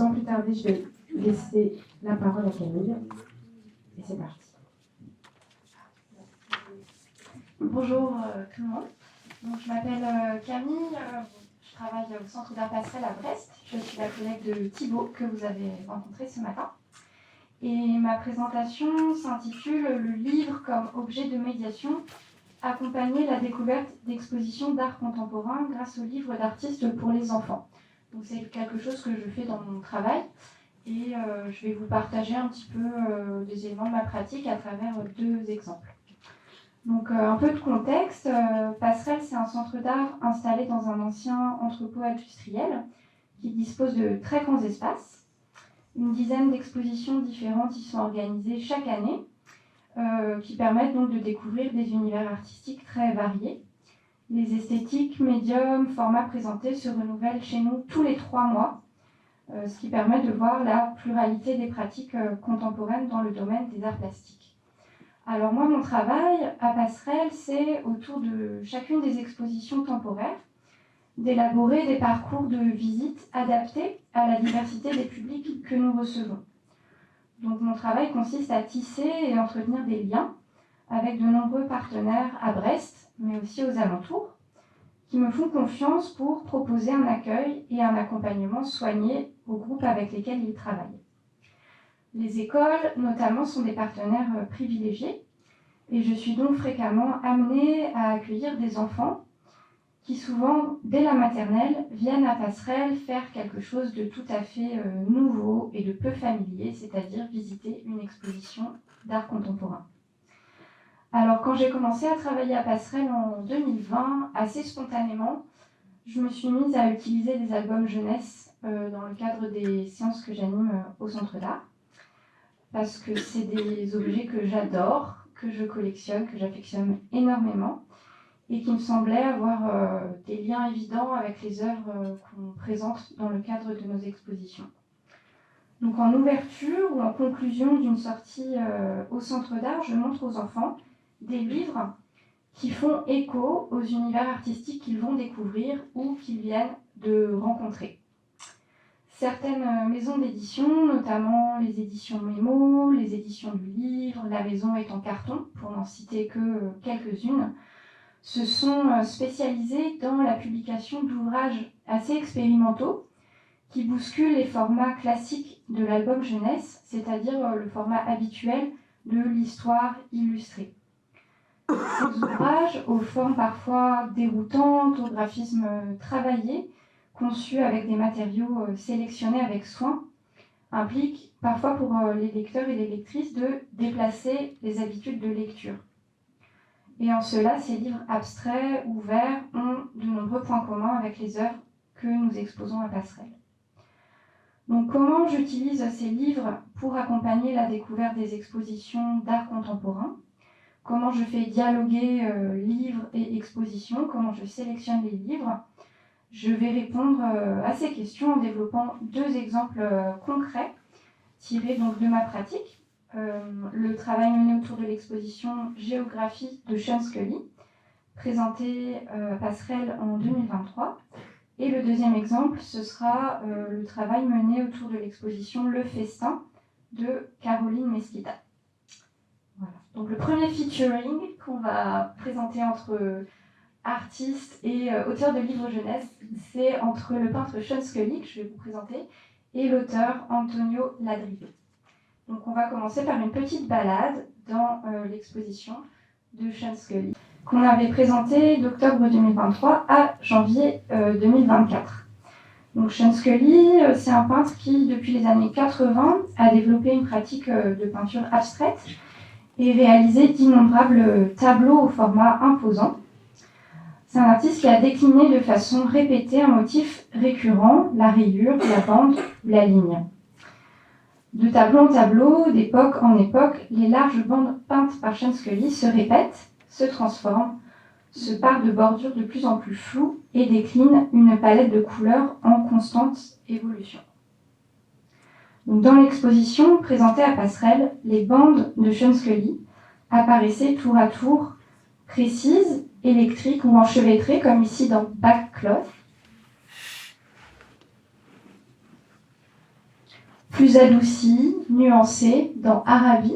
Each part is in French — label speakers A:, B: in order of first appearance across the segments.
A: sans plus tarder, je vais laisser la parole à Camille. Et c'est parti.
B: Bonjour tout le monde. Donc, je m'appelle Camille, je travaille au Centre d'art passerelle à Brest. Je suis la collègue de Thibaut que vous avez rencontré ce matin. Et ma présentation s'intitule « Le livre comme objet de médiation, accompagner la découverte d'expositions d'art contemporain grâce aux livres d'artistes pour les enfants ». Donc c'est quelque chose que je fais dans mon travail et je vais vous partager un petit peu des éléments de ma pratique à travers 2 exemples. Donc un peu de contexte, Passerelle, c'est un centre d'art installé dans un ancien entrepôt industriel qui dispose de très grands espaces. Une dizaine d'expositions différentes y sont organisées chaque année, qui permettent donc de découvrir des univers artistiques très variés. Les esthétiques, médiums, formats présentés se renouvellent chez nous tous les 3 mois, ce qui permet de voir la pluralité des pratiques contemporaines dans le domaine des arts plastiques. Alors moi, mon travail à Passerelle, c'est autour de chacune des expositions temporaires, d'élaborer des parcours de visite adaptés à la diversité des publics que nous recevons. Donc mon travail consiste à tisser et entretenir des liens avec de nombreux partenaires à Brest, mais aussi aux alentours, qui me font confiance pour proposer un accueil et un accompagnement soigné aux groupes avec lesquels ils travaillent. Les écoles, notamment, sont des partenaires privilégiés, et je suis donc fréquemment amenée à accueillir des enfants qui souvent, dès la maternelle, viennent à Passerelle faire quelque chose de tout à fait nouveau et de peu familier, c'est-à-dire visiter une exposition d'art contemporain. Alors, quand j'ai commencé à travailler à Passerelle en 2020, assez spontanément, je me suis mise à utiliser des albums jeunesse dans le cadre des séances que j'anime au Centre d'art, parce que c'est des objets que j'adore, que je collectionne, que j'affectionne énormément, et qui me semblaient avoir des liens évidents avec les œuvres qu'on présente dans le cadre de nos expositions. Donc en ouverture ou en conclusion d'une sortie au Centre d'art, je montre aux enfants des livres qui font écho aux univers artistiques qu'ils vont découvrir ou qu'ils viennent de rencontrer. Certaines maisons d'édition, notamment les éditions Mémo, les éditions du livre, La Maison est en carton, pour n'en citer que quelques-unes, se sont spécialisées dans la publication d'ouvrages assez expérimentaux qui bousculent les formats classiques de l'album jeunesse, c'est-à-dire le format habituel de l'histoire illustrée. Ces ouvrages, aux formes parfois déroutantes, au graphisme travaillé, conçus avec des matériaux sélectionnés avec soin, impliquent parfois pour les lecteurs et les lectrices de déplacer les habitudes de lecture. Et en cela, ces livres abstraits, ouverts, ont de nombreux points communs avec les œuvres que nous exposons à Passerelle. Donc, comment j'utilise ces livres pour accompagner la découverte des expositions d'art contemporain ? Comment je fais dialoguer livres et expositions ? Comment je sélectionne les livres ? Je vais répondre à ces questions en développant 2 exemples concrets tirés donc de ma pratique. Le travail mené autour de l'exposition Géographie de Sean Scully, présentée à Passerelle en 2023. Et le deuxième exemple, ce sera le travail mené autour de l'exposition Le Festin de Caroline Mesquita. Voilà. Donc le premier featuring qu'on va présenter entre artistes et auteurs de livres jeunesse, c'est entre le peintre Sean Scully, que je vais vous présenter, et l'auteur Antonio Ladrillo. Donc on va commencer par une petite balade dans l'exposition de Sean Scully, qu'on avait présentée d'octobre 2023 à janvier 2024. Donc Sean Scully, c'est un peintre qui, depuis les années 80, a développé une pratique de peinture abstraite et réalisé d'innombrables tableaux au format imposant. C'est un artiste qui a décliné de façon répétée un motif récurrent, la rayure, la bande ou la ligne. De tableau en tableau, d'époque en époque, les larges bandes peintes par Sean Scully se répètent, se transforment, se parent de bordures de plus en plus floues et déclinent une palette de couleurs en constante évolution. Donc dans l'exposition présentée à Passerelle, les bandes de Sean Scully apparaissaient tour à tour, précises, électriques ou enchevêtrées, comme ici dans Backcloth. plus adoucie, nuancée dans Arabi.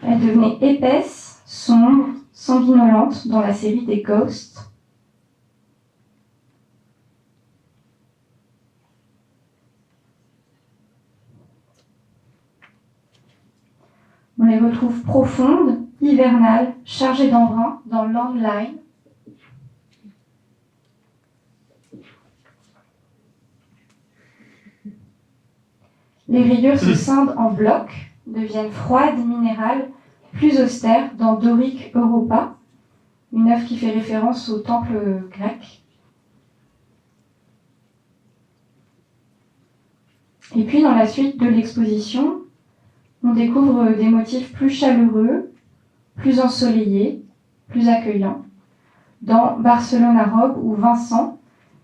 B: Elle devenait épaisse, sombre, sanguinolente dans la série des Ghosts. On les retrouve profondes, hivernales, chargées d'embrun dans Landline. Les rayures se scindent en blocs, deviennent froides, minérales, plus austères dans Doric Europa, une œuvre qui fait référence au temple grec. Et puis dans la suite de l'exposition, on découvre des motifs plus chaleureux, plus ensoleillés, plus accueillants. Dans Barcelona Robe ou Vincent,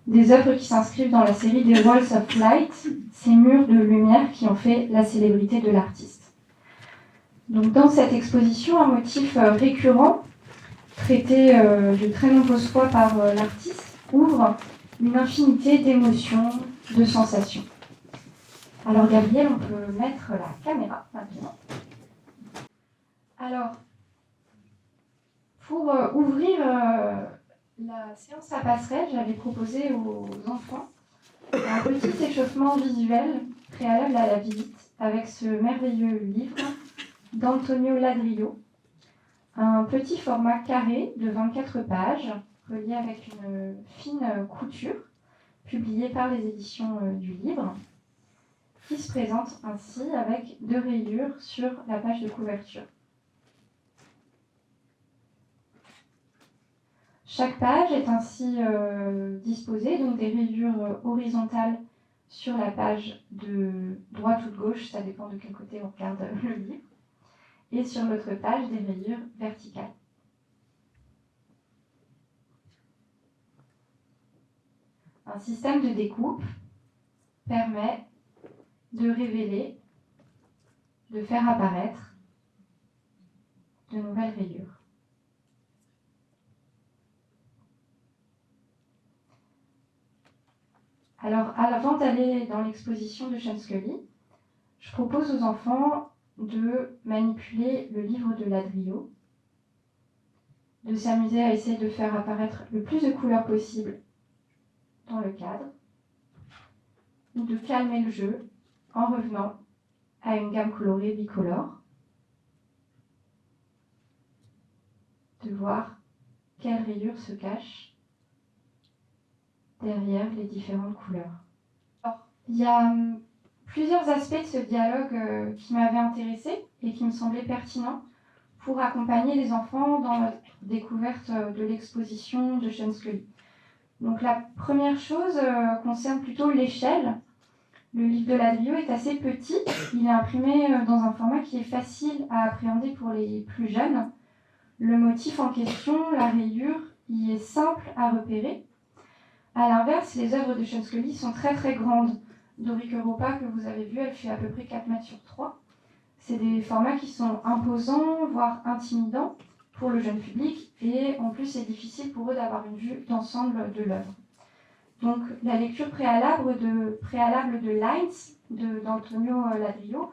B: des œuvres qui s'inscrivent dans la série des Walls of Light, ces murs de lumière qui ont fait la célébrité de l'artiste. Donc dans cette exposition, un motif récurrent, traité de très nombreuses fois par l'artiste, ouvre une infinité d'émotions, de sensations. Alors Gabriel, on peut mettre la caméra maintenant. Alors, pour ouvrir la séance à passerelle, j'avais proposé aux enfants un petit échauffement visuel préalable à la visite avec ce merveilleux livre d'Antonio Ladrillo, un petit format carré de 24 pages, relié avec une fine couture, publié par les éditions du livre, qui se présente ainsi avec 2 rayures sur la page de couverture. Chaque page est ainsi disposée, donc des rayures horizontales sur la page de droite ou de gauche, ça dépend de quel côté on regarde le livre, et sur l'autre page des rayures verticales. Un système de découpe permet de révéler, de faire apparaître de nouvelles rayures. Alors, avant d'aller dans l'exposition de Sean Scully, je propose aux enfants de manipuler le livre de Ladrillo, de s'amuser à essayer de faire apparaître le plus de couleurs possible dans le cadre, ou de calmer le jeu en revenant à une gamme colorée bicolore, de voir quelles rayures se cachent derrière les différentes couleurs. Alors, il y a plusieurs aspects de ce dialogue qui m'avaient intéressée et qui me semblaient pertinents pour accompagner les enfants dans la découverte de l'exposition de Sean Scully. Donc la première chose concerne plutôt l'échelle. Le livre de Ladrillo est assez petit, il est imprimé dans un format qui est facile à appréhender pour les plus jeunes. Le motif en question, la rayure, y est simple à repérer. A l'inverse, les œuvres de Sean Scully sont très très grandes. Doric Europa, que vous avez vu, elle fait à peu près 4 mètres sur 3. C'est des formats qui sont imposants, voire intimidants pour le jeune public, et en plus c'est difficile pour eux d'avoir une vue d'ensemble de l'œuvre. Donc la lecture préalable de Lines d'Antonio Ladrillo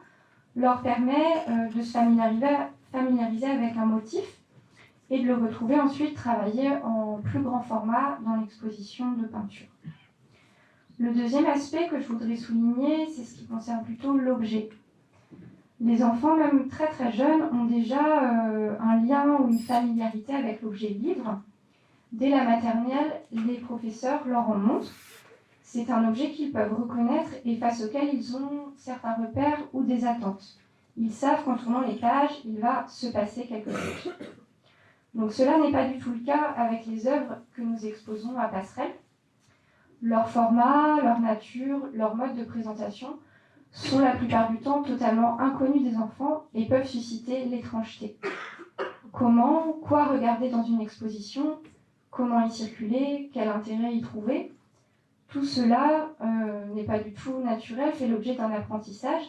B: leur permet de se familiariser avec un motif et de le retrouver ensuite travaillé en plus grand format dans l'exposition de peinture. Le deuxième aspect que je voudrais souligner, c'est ce qui concerne plutôt l'objet. Les enfants, même très très jeunes, ont déjà un lien ou une familiarité avec l'objet livre. Dès la maternelle, les professeurs leur en montrent. C'est un objet qu'ils peuvent reconnaître et face auquel ils ont certains repères ou des attentes. Ils savent qu'en tournant les pages, il va se passer quelque chose. Donc cela n'est pas du tout le cas avec les œuvres que nous exposons à Passerelle. Leur format, leur nature, leur mode de présentation sont la plupart du temps totalement inconnus des enfants et peuvent susciter l'étrangeté. Comment, quoi regarder dans une exposition, comment y circuler, quel intérêt y trouver, tout cela n'est pas du tout naturel, fait l'objet d'un apprentissage,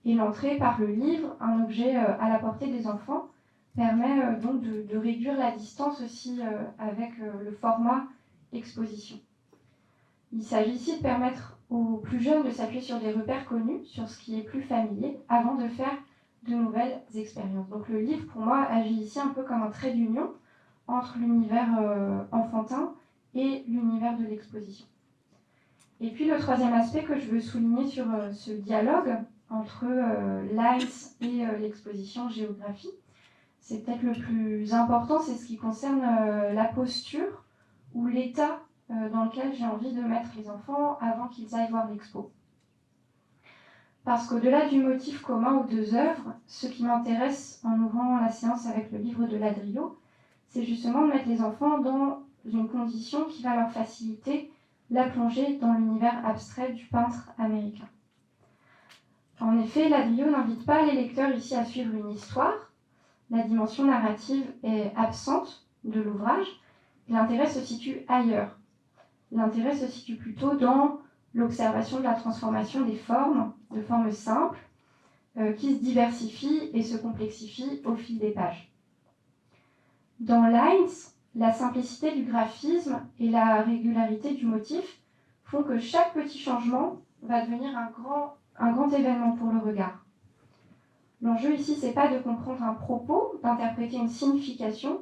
B: et l'entrée par le livre, un objet à la portée des enfants, permet donc de réduire la distance aussi avec le format exposition. Il s'agit ici de permettre aux plus jeunes de s'appuyer sur des repères connus, sur ce qui est plus familier, avant de faire de nouvelles expériences. Donc le livre, pour moi, agit ici un peu comme un trait d'union entre l'univers enfantin et l'univers de l'exposition. Et puis le troisième aspect que je veux souligner sur ce dialogue entre l'AIS et l'exposition géographie, c'est peut-être le plus important, c'est ce qui concerne la posture ou l'état dans lequel j'ai envie de mettre les enfants avant qu'ils aillent voir l'expo. Parce qu'au-delà du motif commun aux deux œuvres, ce qui m'intéresse en ouvrant la séance avec le livre de Ladrillo, c'est justement de mettre les enfants dans une condition qui va leur faciliter la plongée dans l'univers abstrait du peintre américain. En effet, Ladrillo n'invite pas les lecteurs ici à suivre une histoire. La dimension narrative est absente de l'ouvrage. L'intérêt se situe ailleurs. L'intérêt se situe plutôt dans l'observation de la transformation des formes, de formes simples, qui se diversifient et se complexifient au fil des pages. Dans Lines, la simplicité du graphisme et la régularité du motif font que chaque petit changement va devenir un grand événement pour le regard. L'enjeu ici, ce n'est pas de comprendre un propos, d'interpréter une signification,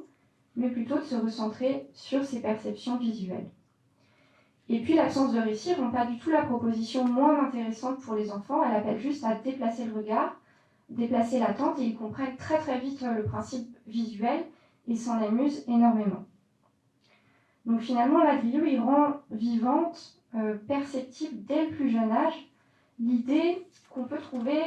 B: mais plutôt de se recentrer sur ses perceptions visuelles. Et puis l'absence de récit ne rend pas du tout la proposition moins intéressante pour les enfants, elle appelle juste à déplacer le regard, déplacer l'attente, et ils comprennent très très vite le principe visuel et s'en amusent énormément. Donc finalement, Ladrillo, il rend vivante, perceptible dès le plus jeune âge, l'idée qu'on peut trouver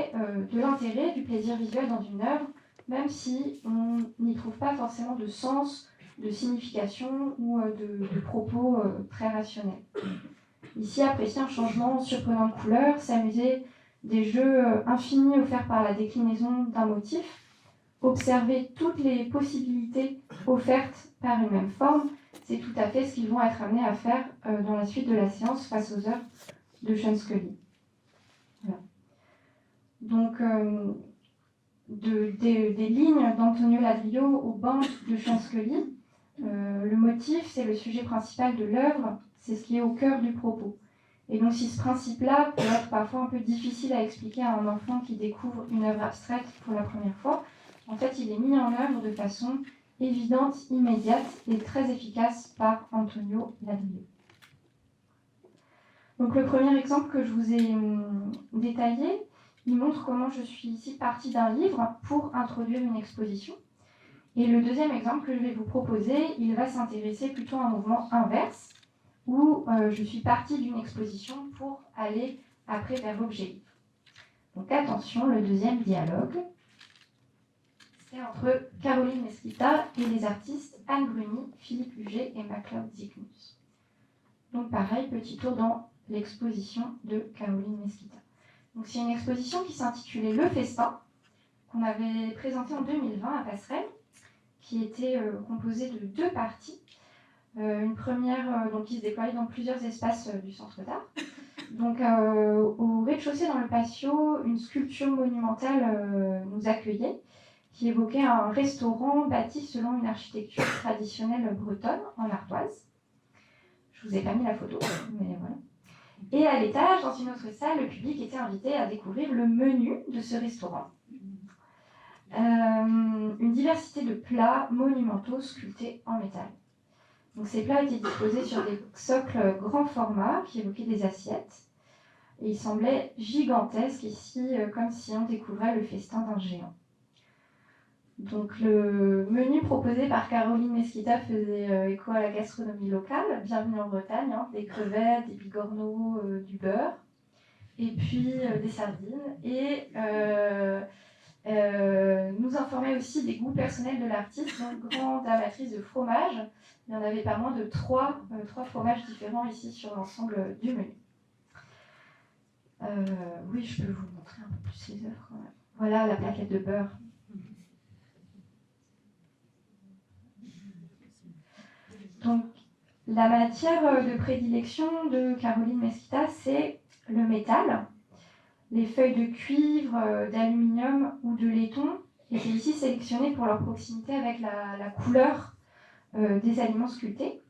B: de l'intérêt, du plaisir visuel dans une œuvre, même si on n'y trouve pas forcément de sens, de signification ou de propos très rationnels. Ici, apprécier un changement surprenant de couleur, s'amuser des jeux infinis offerts par la déclinaison d'un motif, observer toutes les possibilités offertes par une même forme, c'est tout à fait ce qu'ils vont être amenés à faire dans la suite de la séance face aux œuvres de Sean Scully. Voilà. Donc, des lignes d'Antonio Ladrillo aux bandes de Sean Scully, le motif, c'est le sujet principal de l'œuvre, c'est ce qui est au cœur du propos. Et donc si ce principe-là peut être parfois un peu difficile à expliquer à un enfant qui découvre une œuvre abstraite pour la première fois, en fait il est mis en œuvre de façon évidente, immédiate et très efficace par Antonio Ladrillo. Donc le premier exemple que je vous ai détaillé, il montre comment je suis ici partie d'un livre pour introduire une exposition. Et le deuxième exemple que je vais vous proposer, il va s'intéresser plutôt à un mouvement inverse, où je suis partie d'une exposition pour aller après vers l'objet livre. Donc attention, le deuxième dialogue, c'est entre Caroline Mesquita et les artistes Anne Bruni, Philippe Huget et MacLeod Zignus. Donc pareil, petit tour dans l'exposition de Caroline Mesquita. Donc c'est une exposition qui s'intitulait Le Festin, qu'on avait présentée en 2020 à Passerelle, qui était composée de 2 parties. Une première qui se déployait dans plusieurs espaces du centre d'art. Donc au rez-de-chaussée dans le patio, une sculpture monumentale nous accueillait, qui évoquait un restaurant bâti selon une architecture traditionnelle bretonne en ardoise. Je vous ai pas mis la photo, mais voilà. Et à l'étage, dans une autre salle, le public était invité à découvrir le menu de ce restaurant. Une diversité de plats monumentaux sculptés en métal. Donc ces plats étaient disposés sur des socles grand format qui évoquaient des assiettes. Et ils semblaient gigantesques ici, comme si on découvrait le festin d'un géant. Donc le menu proposé par Caroline Mesquita faisait écho à la gastronomie locale. Bienvenue en Bretagne, hein, des crevettes, des bigorneaux, du beurre, et puis des sardines. Et nous informait aussi des goûts personnels de l'artiste, donc grande amatrice de fromage. Il y en avait pas moins de 3 fromages différents ici sur l'ensemble du menu. Oui, je peux vous montrer un peu plus les œuvres quand même. Voilà la plaquette de beurre. Donc, la matière de prédilection de Caroline Mesquita, c'est le métal. Les feuilles de cuivre, d'aluminium ou de laiton étaient ici sélectionnées pour leur proximité avec la couleur des aliments sculptés.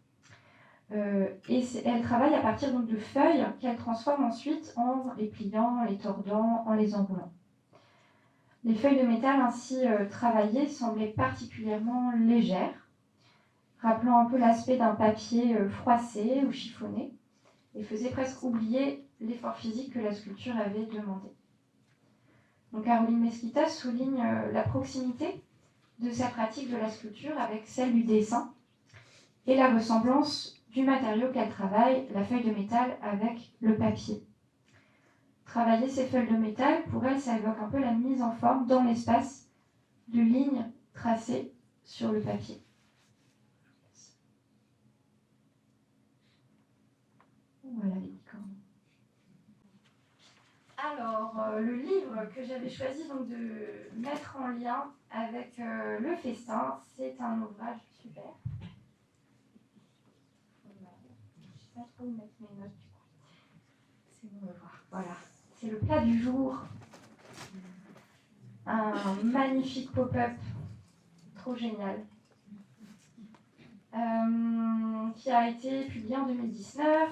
B: Et elle travaille à partir donc, de feuilles qu'elle transforme ensuite en les pliant, en les tordant, en les enroulant. Les feuilles de métal ainsi travaillées semblaient particulièrement légères, rappelant un peu l'aspect d'un papier froissé ou chiffonné, et faisaient presque oublier l'effort physique que la sculpture avait demandé. Donc Caroline Mesquita souligne la proximité de sa pratique de la sculpture avec celle du dessin et la ressemblance du matériau qu'elle travaille, la feuille de métal, avec le papier. Travailler ces feuilles de métal, pour elle, ça évoque un peu la mise en forme dans l'espace de lignes tracées sur le papier. Voilà les licornes. Alors, le livre que j'avais choisi donc, de mettre en lien avec le festin, c'est un ouvrage super. Je ne sais pas trop où mettre mes notes du coup. C'est bon de voir. Voilà. C'est le plat du jour. Un magnifique pop-up. Trop génial. Qui a été publié en 2019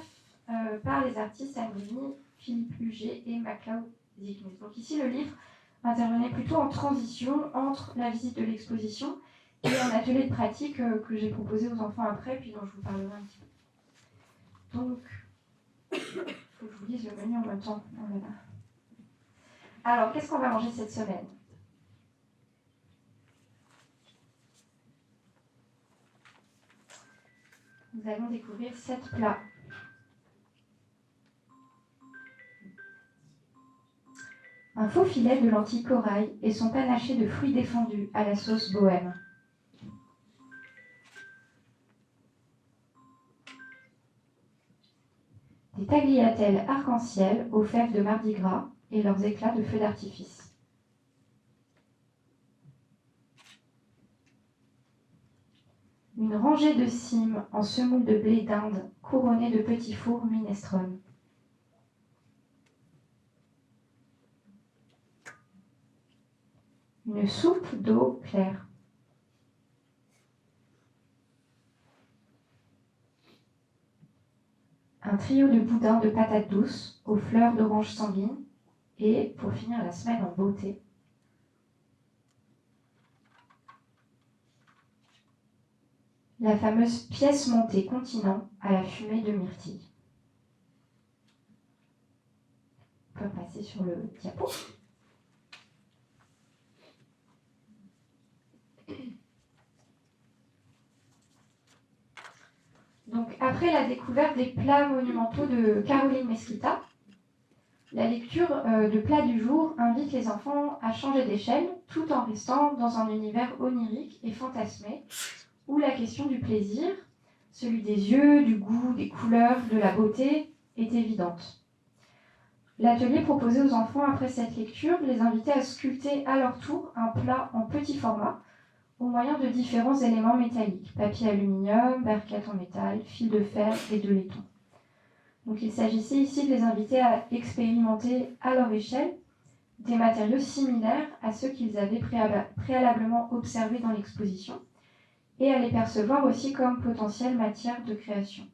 B: par les artistes Anne Bruni, Philippe Huget et MacLeod Zignus. Donc ici, le livre intervenait plutôt en transition entre la visite de l'exposition et un atelier de pratique que j'ai proposé aux enfants après, puis dont je vous parlerai un petit peu. Donc, il faut que je vous lise le menu en même temps. Oh là là. Alors, qu'est-ce qu'on va manger cette semaine ? Nous allons découvrir 7 plats. Un faux filet de lentilles corail et son panaché de fruits défendus à la sauce bohème. Des tagliatelles arc-en-ciel aux fèves de Mardi Gras et leurs éclats de feux d'artifice. Une rangée de cimes en semoule de blé d'Inde couronnée de petits fours minestrone. Une soupe d'eau claire. Un trio de boudins de patates douces aux fleurs d'orange sanguine et, pour finir la semaine en beauté, la fameuse pièce montée continent à la fumée de myrtille. On peut passer sur le diapo. Donc, après la découverte des plats monumentaux de Caroline Mesquita, la lecture de plats du jour invite les enfants à changer d'échelle tout en restant dans un univers onirique et fantasmé où la question du plaisir, celui des yeux, du goût, des couleurs, de la beauté, est évidente. L'atelier proposé aux enfants après cette lecture les invitait à sculpter à leur tour un plat en petit format au moyen de différents éléments métalliques, papier aluminium, barquette en métal, fil de fer et de laiton. Donc il s'agissait ici de les inviter à expérimenter à leur échelle des matériaux similaires à ceux qu'ils avaient préalablement observés dans l'exposition et à les percevoir aussi comme potentielles matières de création.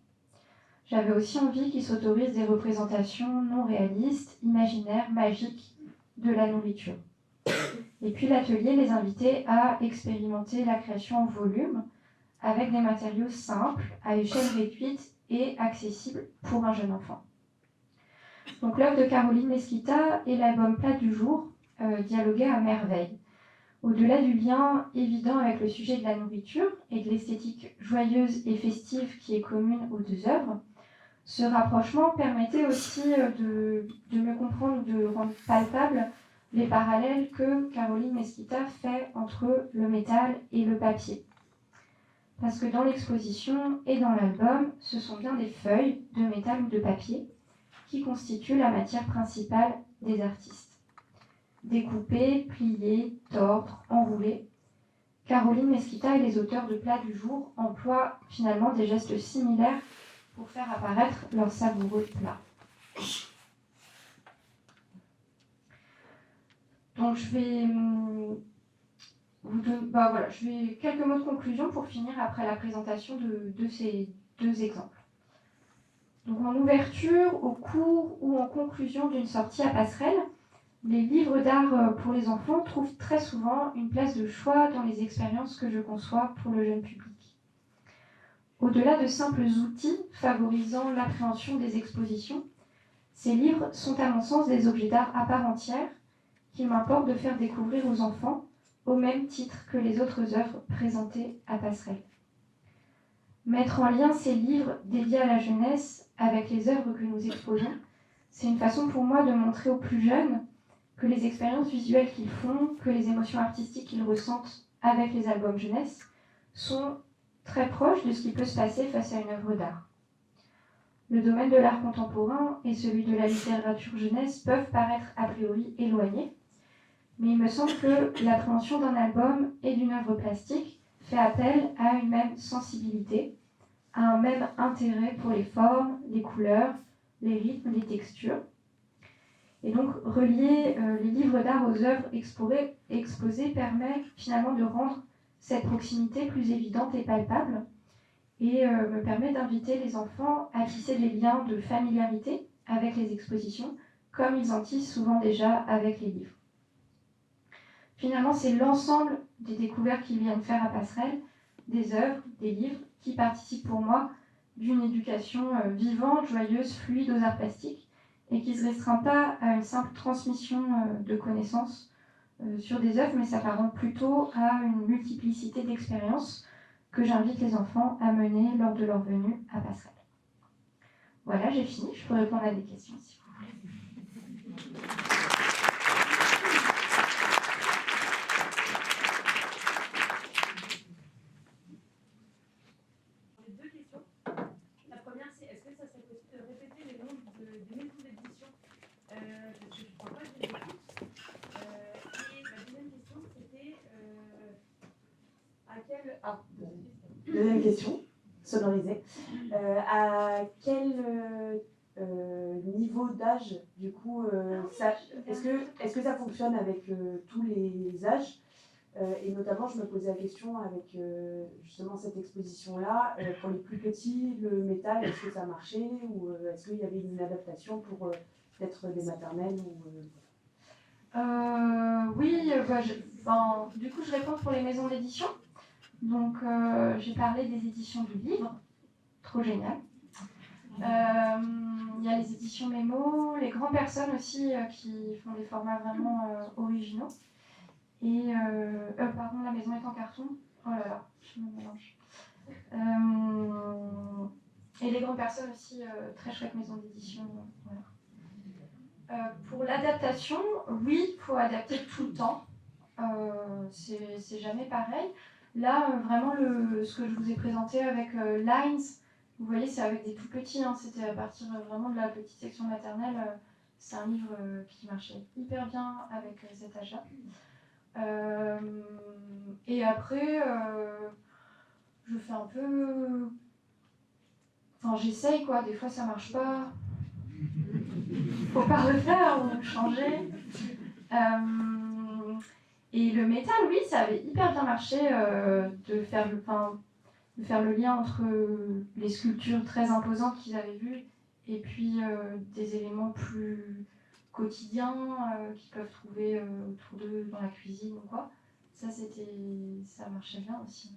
B: J'avais aussi envie qu'ils s'autorisent des représentations non réalistes, imaginaires, magiques de la nourriture. Et puis l'atelier les invitait à expérimenter la création en volume avec des matériaux simples, à échelle réduite et accessibles pour un jeune enfant. Donc l'œuvre de Caroline Mesquita et l'album Plat du jour dialoguaient à merveille. Au-delà du lien évident avec le sujet de la nourriture et de l'esthétique joyeuse et festive qui est commune aux deux œuvres, ce rapprochement permettait aussi de mieux comprendre, de rendre palpable les parallèles que Caroline Mesquita fait entre le métal et le papier. Parce que dans l'exposition et dans l'album, ce sont bien des feuilles de métal ou de papier qui constituent la matière principale des artistes. Découper, plier, tordre, enrouler, Caroline Mesquita et les auteurs de plats du jour emploient finalement des gestes similaires pour faire apparaître leurs savoureux plats. Donc je vais voilà, je vais quelques mots de conclusion pour finir après la présentation de ces 2 exemples. Donc en ouverture, au cours ou en conclusion d'une sortie à passerelle, les livres d'art pour les enfants trouvent très souvent une place de choix dans les expériences que je conçois pour le jeune public. Au-delà de simples outils favorisant l'appréhension des expositions, ces livres sont à mon sens des objets d'art à part entière qu'il m'importe de faire découvrir aux enfants au même titre que les autres œuvres présentées à passerelle. Mettre en lien ces livres dédiés à la jeunesse avec les œuvres que nous exposons, c'est une façon pour moi de montrer aux plus jeunes que les expériences visuelles qu'ils font, que les émotions artistiques qu'ils ressentent avec les albums jeunesse sont très proches de ce qui peut se passer face à une œuvre d'art. Le domaine de l'art contemporain et celui de la littérature jeunesse peuvent paraître a priori éloignés, mais il me semble que l'appréhension d'un album et d'une œuvre plastique fait appel à une même sensibilité, à un même intérêt pour les formes, les couleurs, les rythmes, les textures. Et donc, relier les livres d'art aux œuvres exposées permet finalement de rendre cette proximité plus évidente et palpable, et me permet d'inviter les enfants à tisser des liens de familiarité avec les expositions, comme ils en tissent souvent déjà avec les livres. Finalement, c'est l'ensemble des découvertes qu'ils viennent faire à Passerelle, des œuvres, des livres, qui participent pour moi d'une éducation vivante, joyeuse, fluide aux arts plastiques, et qui ne se restreint pas à une simple transmission de connaissances sur des œuvres, mais s'apparente plutôt à une multiplicité d'expériences que j'invite les enfants à mener lors de leur venue à Passerelle. Voilà, j'ai fini. Je peux répondre à des questions si vous voulez.
C: J'ai 2 questions. La première, c'est est-ce que ça serait possible de répéter les noms des maisons d'édition parce que je ne crois pas que j'ai les et la deuxième question, c'était à quel... Ah,
D: Deuxième question, sonorisée. À quel niveau d'âge, du coup, est-ce que ça fonctionne avec tous les âges et notamment, je me posais la question avec justement cette exposition-là, pour les plus petits, le métal, est-ce que ça marchait ou est-ce qu'il y avait une adaptation pour peut-être des maternelles ou,
B: Oui, du coup, je réponds pour les maisons d'édition. Donc, j'ai parlé des éditions du livre, trop génial. Il y a les éditions Mémo, les grandes personnes aussi qui font des formats vraiment originaux. Et, pardon, la maison est en carton. Oh là là, je me mélange. Et les grandes personnes aussi, très chouette maison d'édition. Voilà. Pour l'adaptation, oui, il faut adapter tout le temps. C'est jamais pareil. Là, vraiment, ce que je vous ai présenté avec Lines, vous voyez, c'est avec des tout petits. Hein, c'était à partir vraiment de la petite section maternelle. C'est un livre qui marchait hyper bien avec cet âge-là. Et après, je fais un peu... Enfin, j'essaye, quoi. Des fois, ça marche pas. Faut pas refaire ou changer. Et le métal, oui, ça avait hyper bien marché de faire le lien entre les sculptures très imposantes qu'ils avaient vues et puis des éléments plus quotidiens qu'ils peuvent trouver autour d'eux dans la cuisine ou quoi. Ça marchait bien aussi.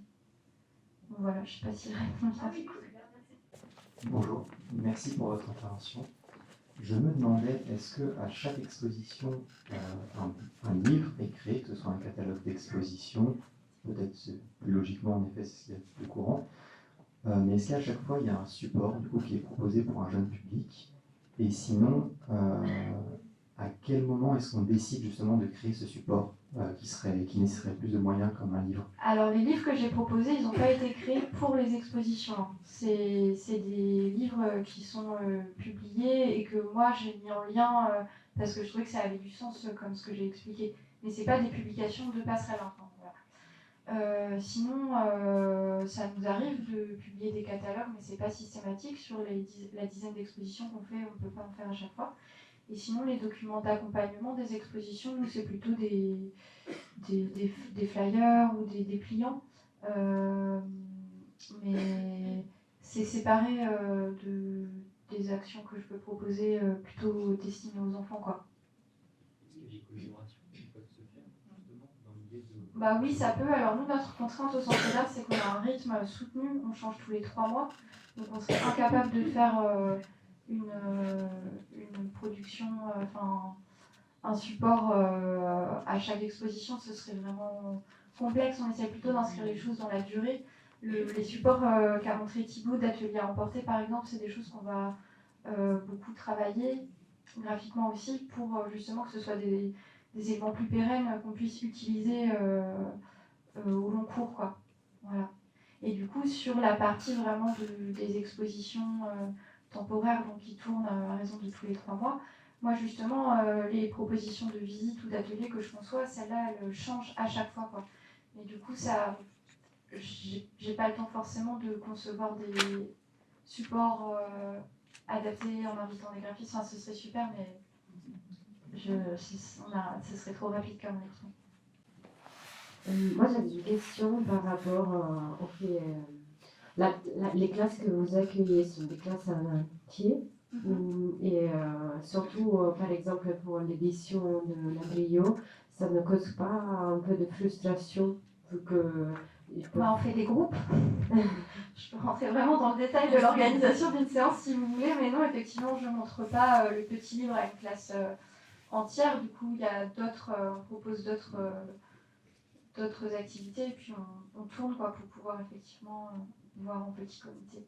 B: Donc voilà, je sais pas si je réponds bien du coup.
E: Bonjour, merci pour votre intervention. Je me demandais, est-ce qu'à chaque exposition, un livre est créé, que ce soit un catalogue d'exposition, peut-être plus logiquement en effet c'est plus courant, mais est-ce qu'à chaque fois il y a un support du coup, qui est proposé pour un jeune public? Et sinon, à quel moment est-ce qu'on décide justement de créer ce support qui nécessiterait plus de moyens comme un livre?
B: Alors les livres que j'ai proposés, ils n'ont pas été créés pour les expositions. C'est des livres qui sont publiés et que moi j'ai mis en lien parce que je trouvais que ça avait du sens comme ce que j'ai expliqué. Mais c'est pas des publications de passerelle. Enfin, voilà. Sinon, ça nous arrive de publier des catalogues, mais c'est pas systématique. Sur la dizaine d'expositions qu'on fait, on ne peut pas en faire à chaque fois. Et sinon, les documents d'accompagnement des expositions, nous, c'est plutôt des flyers ou des dépliants. Mais c'est séparé des actions que je peux proposer plutôt destinées aux enfants, quoi.
E: Est-ce qu'il y a des collaborations qui peuvent se faire justement dans l'idée de...
B: Bah oui, ça peut. Alors nous, notre contrainte au centre d'art, c'est qu'on a un rythme soutenu, on change tous les 3 mois. Donc on serait incapable de faire une production, un support à chaque exposition, ce serait vraiment complexe. On essaie plutôt d'inscrire les choses dans la durée. Les supports qu'a montré Thibaut d'atelier à emporter, par exemple, c'est des choses qu'on va beaucoup travailler, graphiquement aussi, pour justement que ce soit des éléments plus pérennes qu'on puisse utiliser au long cours, quoi. Voilà. Et du coup, sur la partie vraiment des expositions temporaires, donc qui tournent à raison de tous les 3 mois, moi justement, les propositions de visite ou d'atelier que je conçois, celles-là, elles changent à chaque fois, quoi. Et du coup, ça, j'ai pas le temps forcément de concevoir des supports adaptés en invitant des graphistes. Enfin, ce serait super, mais ce serait trop rapide comme élection.
A: Moi, j'avais une question par rapport au fait. Les classes que vous accueillez sont des classes en entier. Et surtout, par exemple, pour l'édition de l'embryo, ça ne cause pas un peu de frustration vu que...
B: On fait des groupes. Je peux rentrer vraiment dans le détail de l'organisation d'une séance si vous voulez, mais non, effectivement, je ne montre pas le petit livre à une classe entière. Du coup, il y a on propose d'autres activités et puis on tourne, quoi, pour pouvoir effectivement voir en petit comité.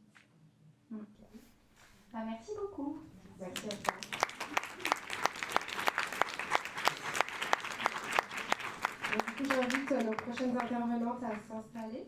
B: Merci beaucoup.
A: Merci à toi.
F: Du coup, j'invite nos prochaines intervenantes à s'installer.